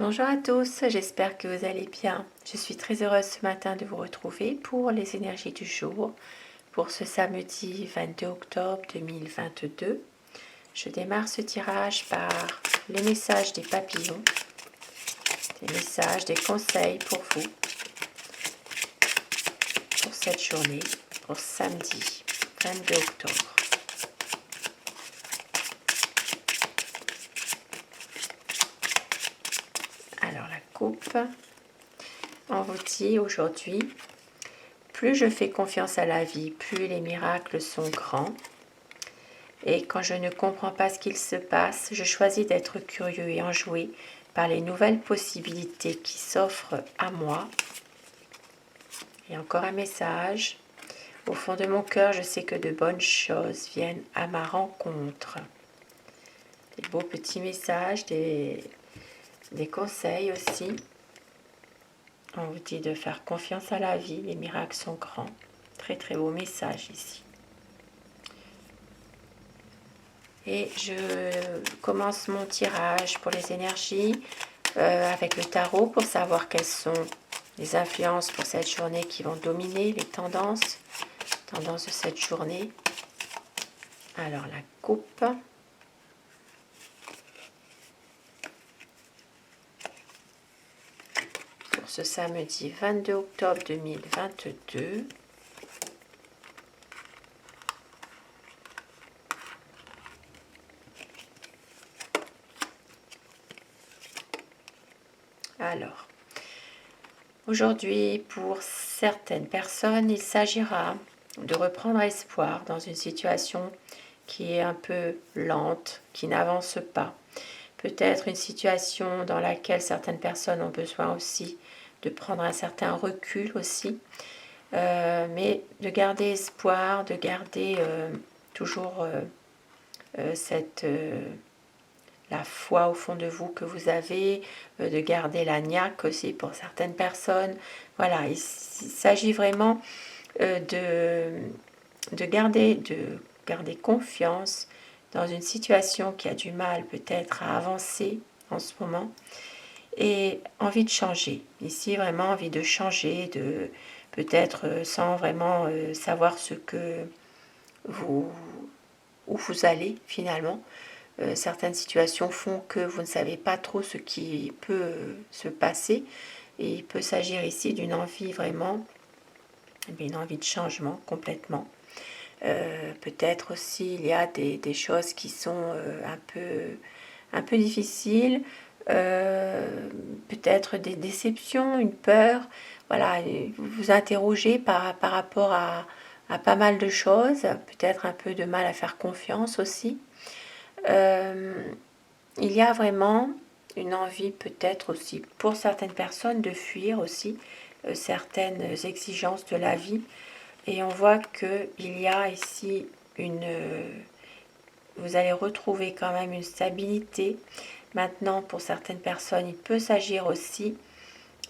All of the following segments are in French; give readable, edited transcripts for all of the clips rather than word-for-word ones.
Bonjour à tous, j'espère que vous allez bien. Je suis très heureuse ce matin de vous retrouver pour les énergies du jour, pour ce samedi 22 octobre 2022. Je démarre ce tirage par les messages des papillons, des messages, des conseils pour vous, pour cette journée, pour samedi 22 octobre. Alors la coupe, on vous dit aujourd'hui, plus je fais confiance à la vie, plus les miracles sont grands. Et quand je ne comprends pas ce qu'il se passe, je choisis d'être curieux et enjoué par les nouvelles possibilités qui s'offrent à moi. Et encore un message. Au fond de mon cœur, je sais que de bonnes choses viennent à ma rencontre. Des beaux petits messages, des conseils aussi. On vous dit de faire confiance à la vie, les miracles sont grands. Très très beau message ici. Et je commence mon tirage pour les énergies avec le tarot pour savoir quelles sont les influences pour cette journée qui vont dominer les tendances de cette journée. Alors la coupe. Pour ce samedi 22 octobre 2022. Alors, aujourd'hui, pour certaines personnes, il s'agira de reprendre espoir dans une situation qui est un peu lente, qui n'avance pas. Peut-être une situation dans laquelle certaines personnes ont besoin aussi de prendre un certain recul aussi, mais de garder espoir, de garder toujours la foi au fond de vous que vous avez, de garder la niaque aussi pour certaines personnes. Voilà, il s'agit vraiment de garder confiance dans une situation qui a du mal peut-être à avancer en ce moment et envie de changer. Ici, vraiment envie de changer, de peut-être sans vraiment savoir où vous allez finalement. Certaines situations font que vous ne savez pas trop ce qui peut se passer et il peut s'agir ici d'une envie vraiment, une envie de changement complètement. Peut-être aussi il y a des choses qui sont un peu difficiles, peut-être des déceptions, une peur. Voilà, vous vous interrogez par rapport à pas mal de choses, peut-être un peu de mal à faire confiance aussi. Il y a vraiment une envie peut-être aussi pour certaines personnes de fuir aussi certaines exigences de la vie. Et on voit qu'il y a ici vous allez retrouver quand même une stabilité. Maintenant, pour certaines personnes, il peut s'agir aussi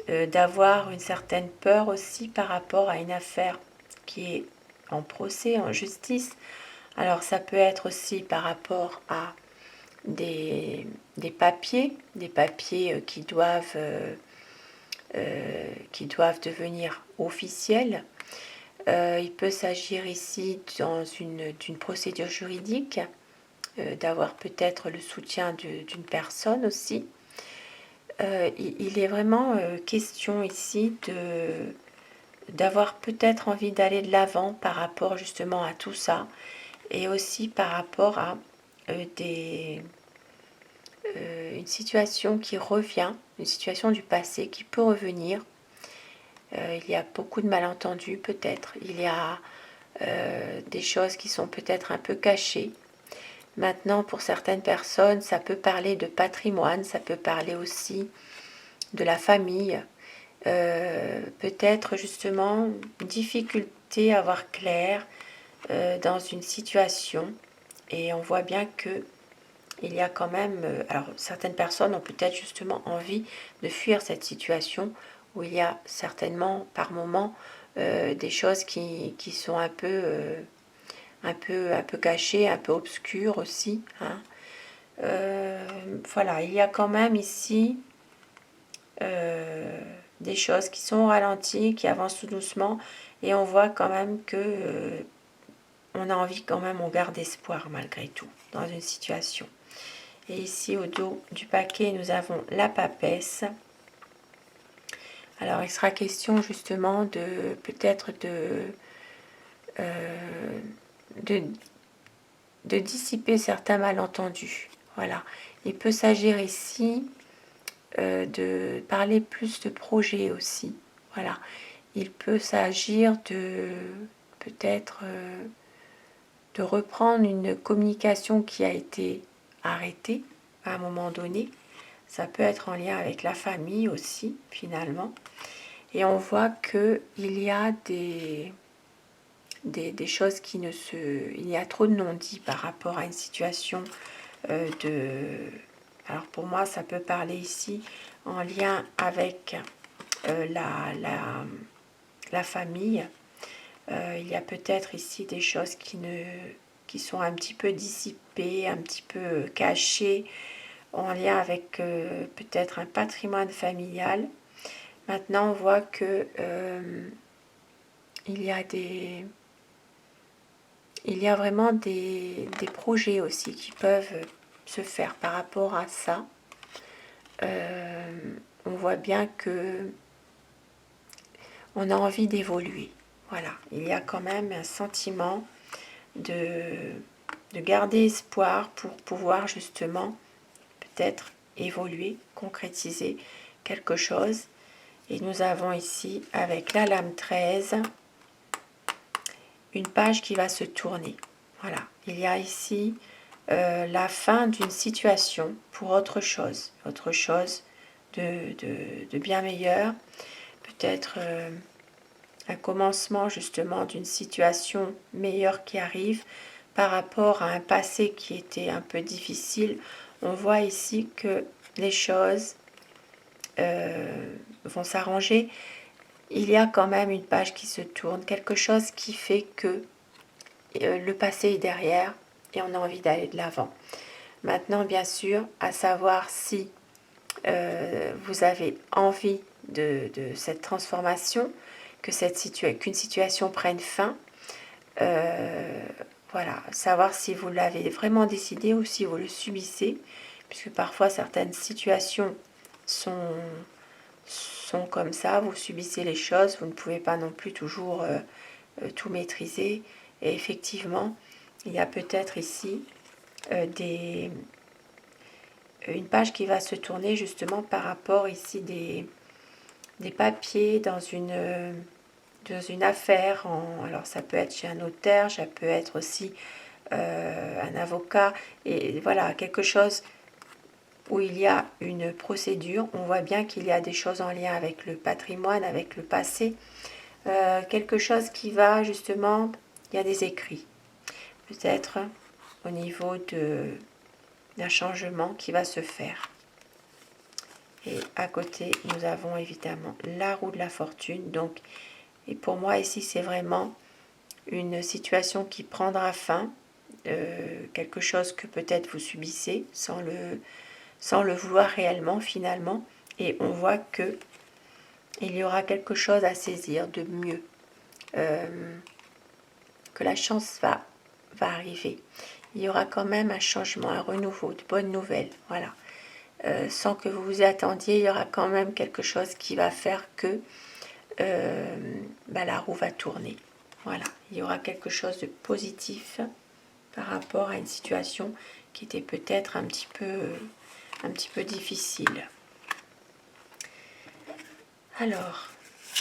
d'avoir une certaine peur aussi par rapport à une affaire qui est en procès, en justice. Alors ça peut être aussi par rapport à des papiers qui doivent devenir officiels. Il peut s'agir ici d'une procédure juridique, d'avoir peut-être le soutien d'une personne aussi. Il est vraiment question ici d'avoir peut-être envie d'aller de l'avant par rapport justement à tout ça et aussi par rapport à une situation qui revient, une situation du passé qui peut revenir. Il y a beaucoup de malentendus peut-être, il y a des choses qui sont peut-être un peu cachées. Maintenant, pour certaines personnes, ça peut parler de patrimoine, ça peut parler aussi de la famille, peut-être justement une difficulté à voir clair dans une situation. Et on voit bien que il y a quand même, alors certaines personnes ont peut-être justement envie de fuir cette situation où il y a certainement par moments des choses qui sont un peu cachées, un peu obscures aussi. Hein. Voilà, il y a quand même ici des choses qui sont ralenties, qui avancent tout doucement, et on voit quand même que on a envie quand même, on garde espoir malgré tout dans une situation. Et ici au dos du paquet, nous avons la papesse. Alors il sera question justement de peut-être de dissiper certains malentendus. Voilà. Il peut s'agir ici de parler plus de projets aussi. Voilà. Il peut s'agir de peut-être de reprendre une communication qui a été arrêtée à un moment donné. Ça peut être en lien avec la famille aussi, finalement. Et on voit qu'il y a des choses qui ne se... Il y a trop de non-dits par rapport à une situation de... Alors pour moi, ça peut parler ici en lien avec la famille. Il y a peut-être ici des choses qui sont un petit peu dissipées, un petit peu cachées, en lien avec peut-être un patrimoine familial. Maintenant, on voit que il y a vraiment des projets aussi qui peuvent se faire par rapport à ça. On voit bien que on a envie d'évoluer. Voilà, il y a quand même un sentiment de garder espoir pour pouvoir justement peut-être évoluer, concrétiser quelque chose. Et nous avons ici, avec la lame 13, une page qui va se tourner. Voilà, il y a ici la fin d'une situation pour autre chose de bien meilleur. Peut-être un commencement justement d'une situation meilleure qui arrive par rapport à un passé qui était un peu difficile. On voit ici que les choses vont s'arranger. Il y a quand même une page qui se tourne, quelque chose qui fait que le passé est derrière et on a envie d'aller de l'avant. Maintenant, bien sûr, à savoir si vous avez envie de cette transformation, qu'une situation prenne fin. Voilà, savoir si vous l'avez vraiment décidé ou si vous le subissez, puisque parfois certaines situations sont comme ça, vous subissez les choses, vous ne pouvez pas non plus toujours tout maîtriser. Et effectivement, il y a peut-être ici une page qui va se tourner justement par rapport ici des papiers dans une affaire. Alors ça peut être chez un notaire, ça peut être aussi un avocat. Et voilà, quelque chose où il y a une procédure. On voit bien qu'il y a des choses en lien avec le patrimoine, avec le passé. Quelque chose qui va justement, il y a des écrits. Peut-être au niveau d'un changement qui va se faire. Et à côté, nous avons évidemment la roue de la fortune. Donc, et pour moi, ici, c'est vraiment une situation qui prendra fin. Quelque chose que peut-être vous subissez sans le vouloir réellement, finalement. Et on voit que il y aura quelque chose à saisir de mieux. Que la chance va arriver. Il y aura quand même un changement, un renouveau, de bonnes nouvelles. Voilà. Sans que vous vous y attendiez, il y aura quand même quelque chose qui va faire que la roue va tourner. Voilà, il y aura quelque chose de positif par rapport à une situation qui était peut-être un petit peu difficile. Alors,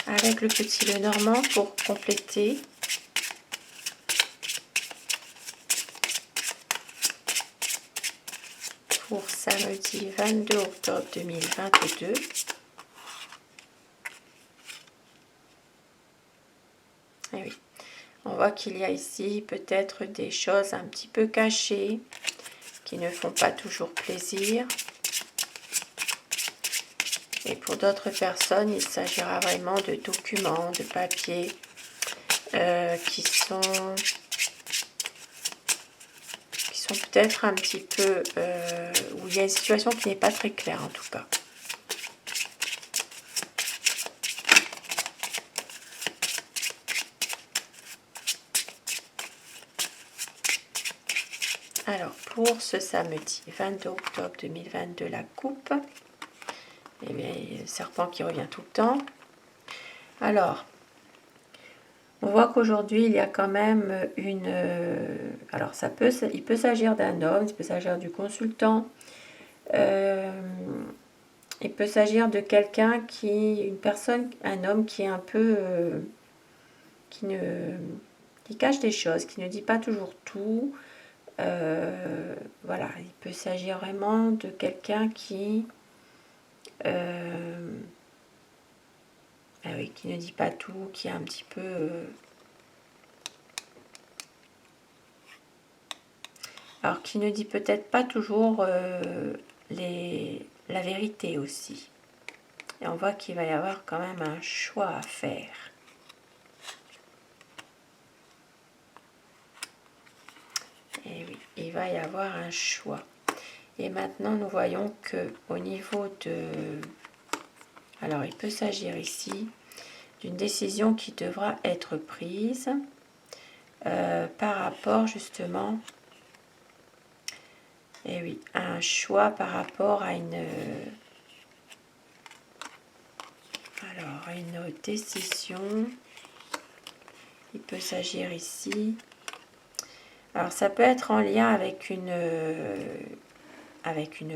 avec le petit Lenormand pour compléter, pour samedi 22 octobre 2022. Et oui, on voit qu'il y a ici peut-être des choses un petit peu cachées qui ne font pas toujours plaisir. Et pour d'autres personnes, il s'agira vraiment de documents, de papiers qui sont peut-être un petit peu où il y a une situation qui n'est pas très claire en tout cas. Alors, pour ce samedi 22 octobre 2022, la coupe. Eh bien, le serpent qui revient tout le temps. Alors, on voit qu'aujourd'hui, il y a quand même une... alors, il peut s'agir d'un homme, il peut s'agir du consultant. Il peut s'agir de quelqu'un une personne, un homme qui est un peu... qui cache des choses, qui ne dit pas toujours tout. Voilà, il peut s'agir vraiment de quelqu'un qui... oui, qui ne dit pas tout, qui est un petit peu... alors, qui ne dit peut-être pas toujours la vérité aussi. Et on voit qu'il va y avoir quand même un choix à faire. Et oui, il va y avoir un choix. Et maintenant, nous voyons que au niveau de... alors, il peut s'agir ici d'une décision qui devra être prise par rapport justement... et oui, un choix par rapport à une... alors, une décision... il peut s'agir ici... alors, ça peut être en lien avec une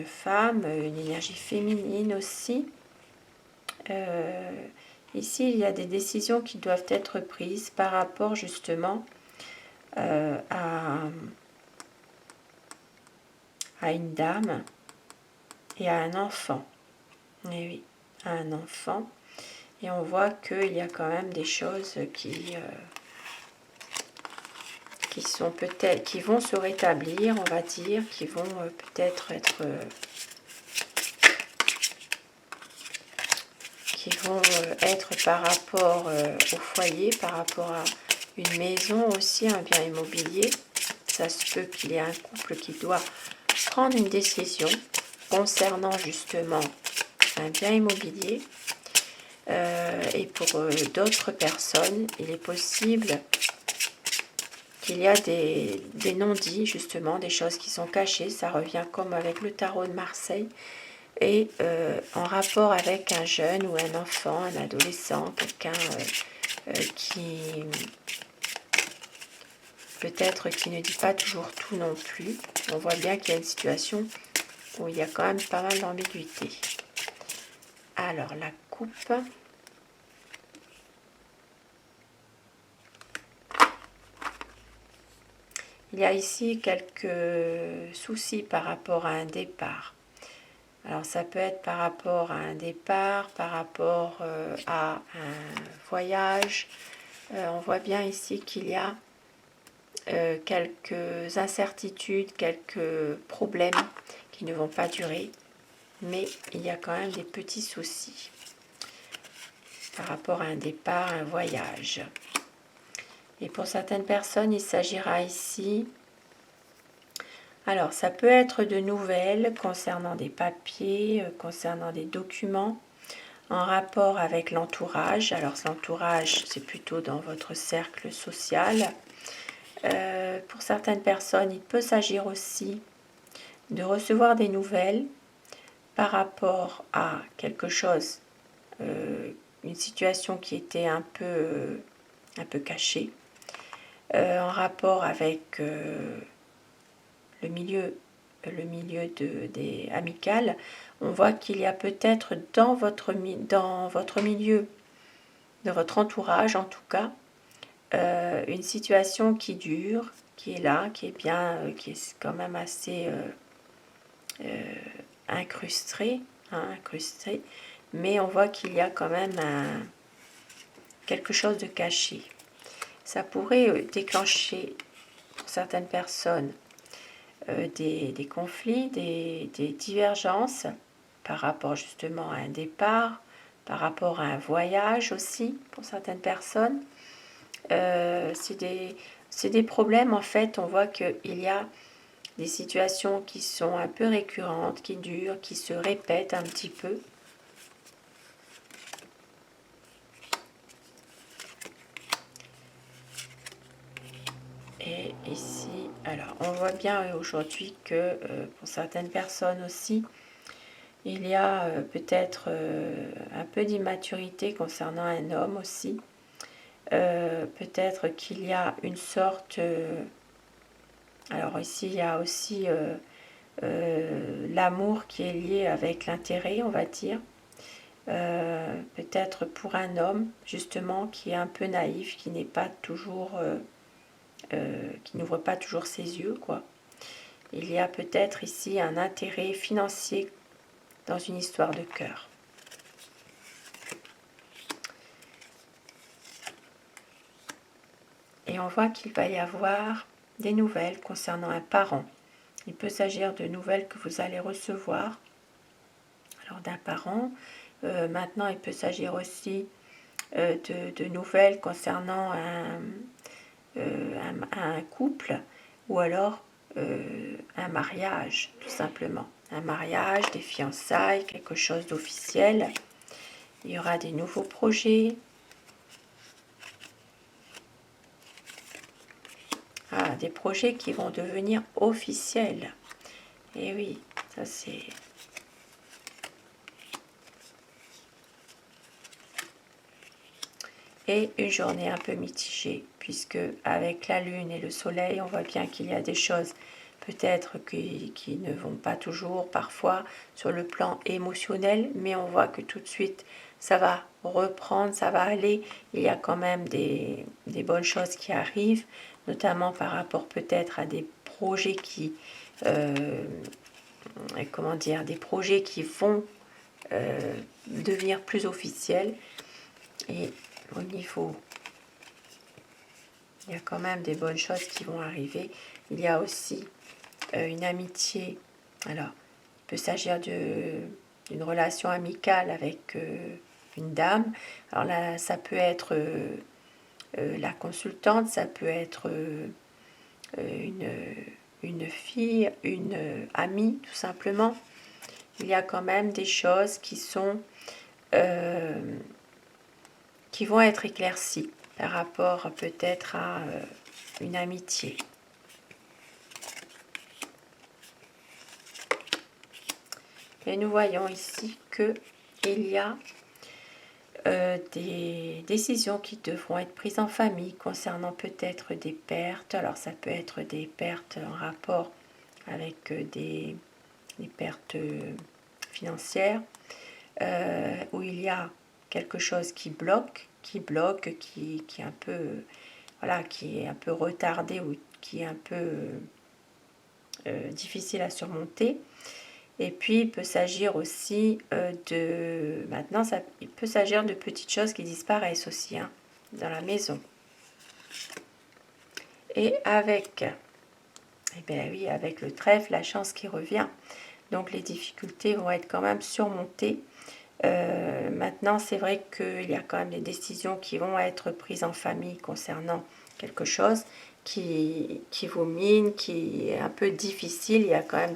femme, une énergie féminine aussi. Ici, il y a des décisions qui doivent être prises par rapport justement à une dame et à un enfant. Et oui, à un enfant. Et on voit qu'il y a quand même des choses qui sont peut-être, qui vont se rétablir, on va dire, qui vont peut-être être... qui vont être par rapport au foyer, par rapport à une maison aussi, un bien immobilier. Ça se peut qu'il y ait un couple qui doit prendre une décision concernant justement un bien immobilier. Et pour d'autres personnes, il est possible qu'il y a des non-dits, justement, des choses qui sont cachées. Ça revient comme avec le tarot de Marseille. Et en rapport avec un jeune ou un enfant, un adolescent, quelqu'un qui peut-être qui ne dit pas toujours tout non plus. On voit bien qu'il y a une situation où il y a quand même pas mal d'ambiguïté. Alors la coupe. Il y a ici quelques soucis par rapport à un départ. Alors ça peut être par rapport à un départ, par rapport à un voyage. On voit bien ici qu'il y a quelques incertitudes, quelques problèmes qui ne vont pas durer, mais il y a quand même des petits soucis par rapport à un départ, un voyage. Et pour certaines personnes, il s'agira ici... alors, ça peut être de nouvelles concernant des papiers, concernant des documents, en rapport avec l'entourage. Alors, l'entourage, c'est plutôt dans votre cercle social. Pour certaines personnes, il peut s'agir aussi de recevoir des nouvelles par rapport à quelque chose, une situation qui était un peu cachée, en rapport avec le milieu des amicales. On voit qu'il y a peut-être dans votre milieu, dans votre entourage en tout cas, une situation qui dure, qui est là, qui est bien, qui est quand même assez incrustée, mais on voit qu'il y a quand même quelque chose de caché. Ça pourrait déclencher pour certaines personnes des conflits, des divergences par rapport justement à un départ, par rapport à un voyage aussi pour certaines personnes. C'est des problèmes en fait, on voit qu'il y a des situations qui sont un peu récurrentes, qui durent, qui se répètent un petit peu. Et ici, alors on voit bien aujourd'hui que pour certaines personnes aussi, il y a peut-être un peu d'immaturité concernant un homme aussi. Peut-être qu'il y a une sorte... alors ici, il y a aussi l'amour qui est lié avec l'intérêt, on va dire. Peut-être pour un homme, justement, qui est un peu naïf, qui n'est pas toujours... qui n'ouvre pas toujours ses yeux, quoi. Il y a peut-être ici un intérêt financier dans une histoire de cœur. Et on voit qu'il va y avoir des nouvelles concernant un parent. Il peut s'agir de nouvelles que vous allez recevoir alors d'un parent. Maintenant, il peut s'agir aussi de nouvelles concernant un couple ou alors un mariage, tout simplement. Un mariage, des fiançailles, quelque chose d'officiel. Il y aura des nouveaux projets. Ah, des projets qui vont devenir officiels. Et oui, ça c'est... Et une journée un peu mitigée, puisque avec la lune et le soleil, on voit bien qu'il y a des choses peut-être qui ne vont pas toujours parfois sur le plan émotionnel, mais on voit que tout de suite ça va reprendre, ça va aller. Il y a quand même des bonnes choses qui arrivent, notamment par rapport peut-être à des projets qui, comment dire, des projets qui vont devenir plus officiels. Et au niveau, il y a quand même des bonnes choses qui vont arriver. Il y a aussi une amitié. Alors, il peut s'agir d'une relation amicale avec une dame. Alors là, ça peut être la consultante, ça peut être une fille, une amie, tout simplement. Il y a quand même des choses qui sont qui vont être éclaircies par rapport peut-être à une amitié. Et nous voyons ici qu'il y a des décisions qui devront être prises en famille concernant peut-être des pertes. Alors ça peut être des pertes en rapport avec des pertes financières, où il y a quelque chose qui est un peu, voilà, qui est un peu retardé ou qui est un peu difficile à surmonter. Et puis, il peut s'agir aussi il peut s'agir de petites choses qui disparaissent aussi hein, dans la maison. Et avec, eh bien oui, avec le trèfle, la chance qui revient. Donc, les difficultés vont être quand même surmontées. Maintenant, c'est vrai qu'il y a quand même des décisions qui vont être prises en famille concernant quelque chose qui vous mine, qui est un peu difficile. Il y a quand même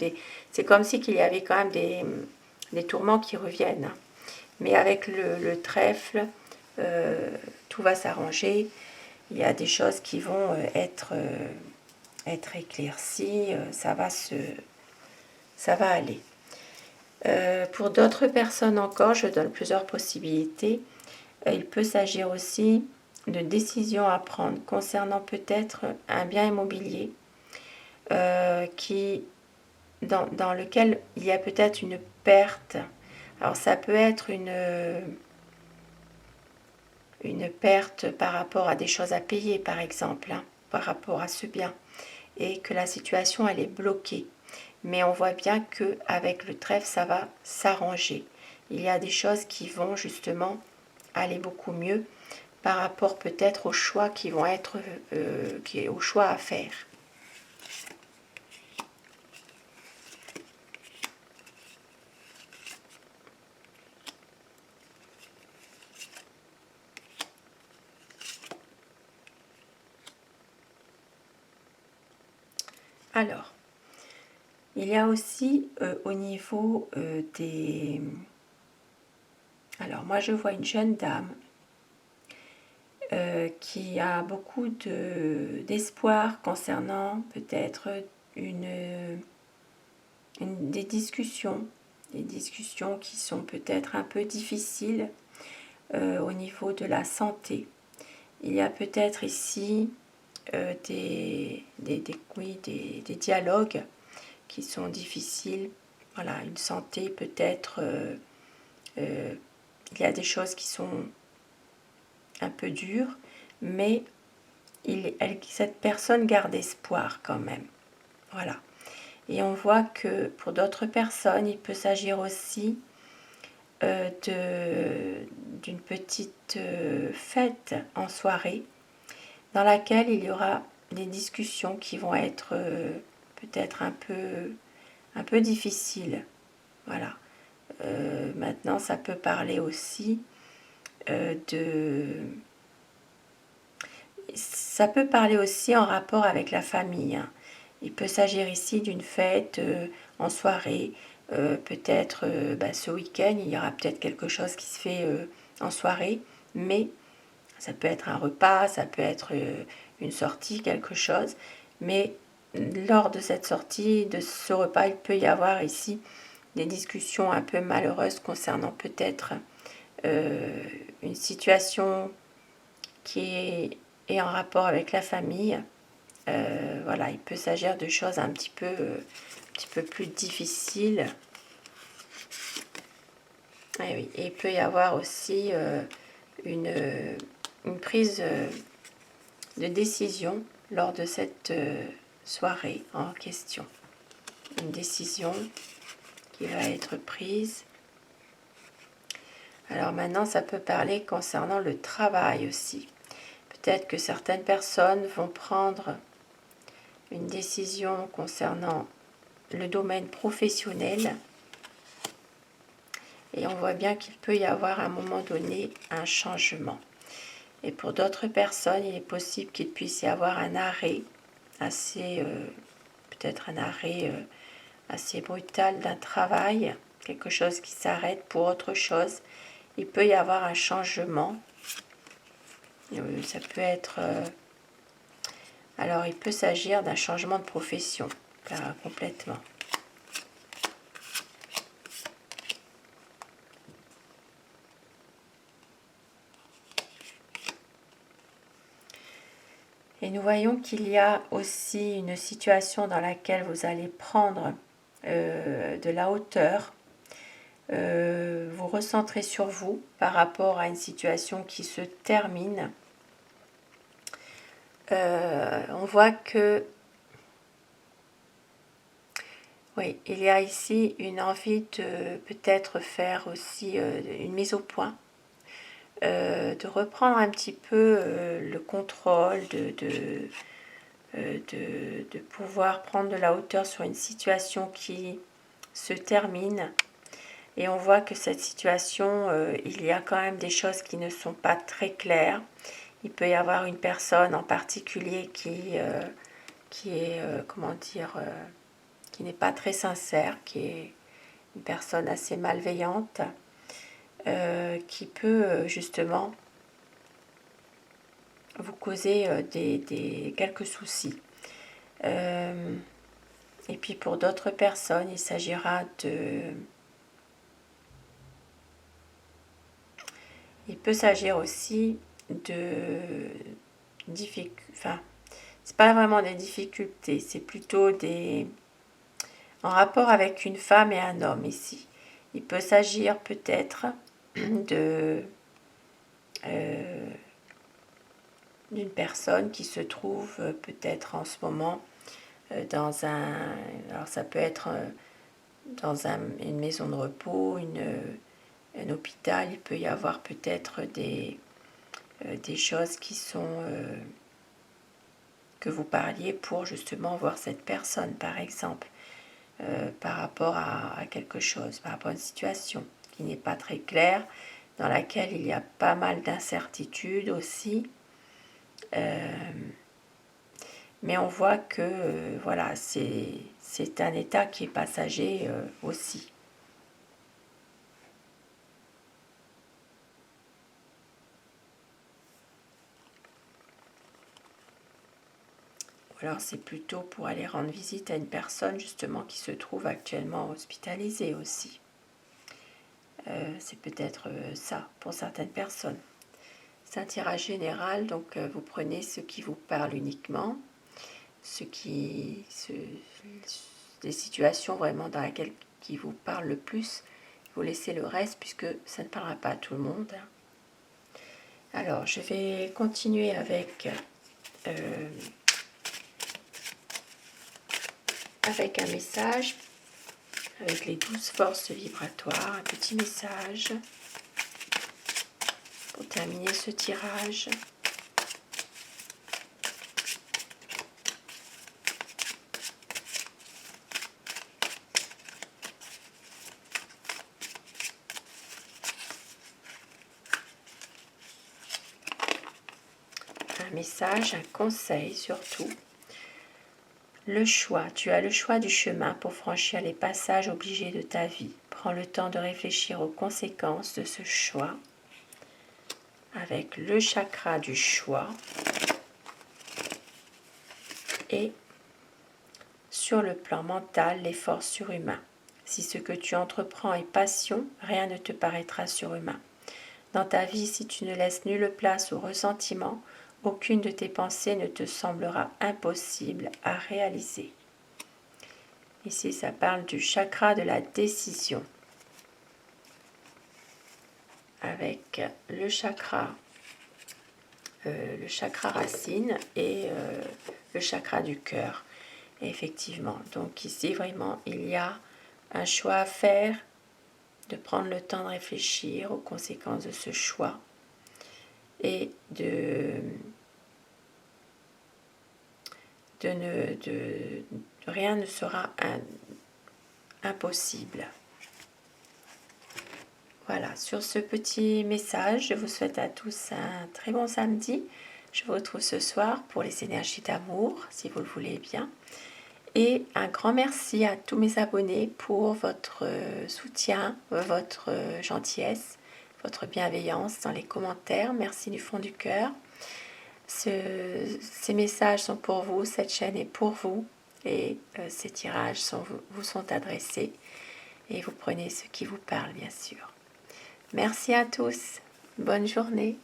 c'est comme si qu'il y avait quand même des tourments qui reviennent. Mais avec le trèfle, tout va s'arranger. Il y a des choses qui vont être éclaircies. Ça va aller. Pour d'autres personnes encore, je donne plusieurs possibilités. Il peut s'agir aussi de décisions à prendre concernant peut-être un bien immobilier dans lequel il y a peut-être une perte. Alors ça peut être une perte par rapport à des choses à payer par exemple, hein, par rapport à ce bien, et que la situation elle est bloquée. Mais on voit bien qu'avec le trèfle, ça va s'arranger. Il y a des choses qui vont justement aller beaucoup mieux par rapport peut-être aux choix qui vont être aux choix à faire. Alors, il y a aussi au niveau des... Alors, moi, je vois une jeune dame qui a beaucoup d'espoir concernant peut-être des discussions qui sont peut-être un peu difficiles au niveau de la santé. Il y a peut-être ici des dialogues qui sont difficiles. Voilà, une santé peut-être, il y a des choses qui sont un peu dures, mais cette personne garde espoir quand même. Voilà. Et on voit que pour d'autres personnes, il peut s'agir aussi d'une petite fête en soirée dans laquelle il y aura des discussions qui vont être peut-être un peu difficiles. Voilà. Maintenant, ça peut parler aussi ça peut parler aussi en rapport avec la famille. Hein. Il peut s'agir ici d'une fête en soirée. Peut-être ce week-end, il y aura peut-être quelque chose qui se fait en soirée, mais ça peut être un repas, ça peut être une sortie, quelque chose. Mais lors de cette sortie, de ce repas, il peut y avoir ici des discussions un peu malheureuses concernant peut-être une situation qui est en rapport avec la famille. Voilà, il peut s'agir de choses un petit peu plus difficiles. Et oui, et il peut y avoir aussi une prise de décision lors de cette soirée en question. Une décision qui va être prise. Alors maintenant, ça peut parler concernant le travail aussi. Peut-être que certaines personnes vont prendre une décision concernant le domaine professionnel. Et on voit bien qu'il peut y avoir à un moment donné un changement. Et pour d'autres personnes, il est possible qu'il puisse y avoir un arrêt assez, peut-être un arrêt assez brutal d'un travail, quelque chose qui s'arrête pour autre chose. Il peut y avoir un changement. Ça peut être... alors, il peut s'agir d'un changement de profession, complètement. Et nous voyons qu'il y a aussi une situation dans laquelle vous allez prendre de la hauteur, vous recentrez sur vous par rapport à une situation qui se termine. On voit que oui, il y a ici une envie de peut-être faire aussi une mise au point, de reprendre un petit peu le contrôle, de pouvoir prendre de la hauteur sur une situation qui se termine. Et on voit que cette situation, il y a quand même des choses qui ne sont pas très claires. Il peut y avoir une personne en particulier qui est, comment dire, qui n'est pas très sincère, qui est une personne assez malveillante, qui peut justement vous causer quelques soucis. Et puis pour d'autres personnes, il s'agira de... Il peut s'agir aussi de enfin, c'est pas vraiment des difficultés, c'est plutôt en rapport avec une femme et un homme ici. Il peut s'agir peut-être de d'une personne qui se trouve peut-être en ce moment dans alors ça peut être dans une maison de repos, un hôpital. Il peut y avoir peut-être des choses qui sont que vous parliez pour justement voir cette personne, par exemple, par rapport à quelque chose, par rapport à une situation qui n'est pas très claire, dans laquelle il y a pas mal d'incertitudes aussi. Mais on voit que voilà, c'est un état qui est passager aussi. alors c'est plutôt pour aller rendre visite à une personne justement qui se trouve actuellement hospitalisée aussi. C'est peut-être ça pour certaines personnes. C'est un tirage général, donc vous prenez ce qui vous parle uniquement, les situations vraiment dans lesquelles qui vous parlent le plus. Vous laissez le reste puisque ça ne parlera pas à tout le monde. Alors je vais continuer avec un message, avec les 12 forces vibratoires, un petit message pour terminer ce tirage. Un message, un conseil surtout. Le choix, tu as le choix du chemin pour franchir les passages obligés de ta vie. Prends le temps de réfléchir aux conséquences de ce choix avec le chakra du choix et sur le plan mental, l'effort surhumain. Si ce que tu entreprends est passion, rien ne te paraîtra surhumain. Dans ta vie, si tu ne laisses nulle place au ressentiment, aucune de tes pensées ne te semblera impossible à réaliser. Ici, ça parle du chakra de la décision. Avec le chakra racine et le chakra du cœur. Et effectivement, donc ici vraiment, il y a un choix à faire, de prendre le temps de réfléchir aux conséquences de ce choix et rien ne sera impossible. Voilà, sur ce petit message, je vous souhaite à tous un très bon samedi. Je vous retrouve ce soir pour les énergies d'amour, si vous le voulez bien. Et un grand merci à tous mes abonnés pour votre soutien, votre gentillesse, votre bienveillance dans les commentaires. Merci du fond du cœur. Ces messages sont pour vous, cette chaîne est pour vous et ces tirages vous sont adressés et vous prenez ce qui vous parle bien sûr. Merci à tous, bonne journée.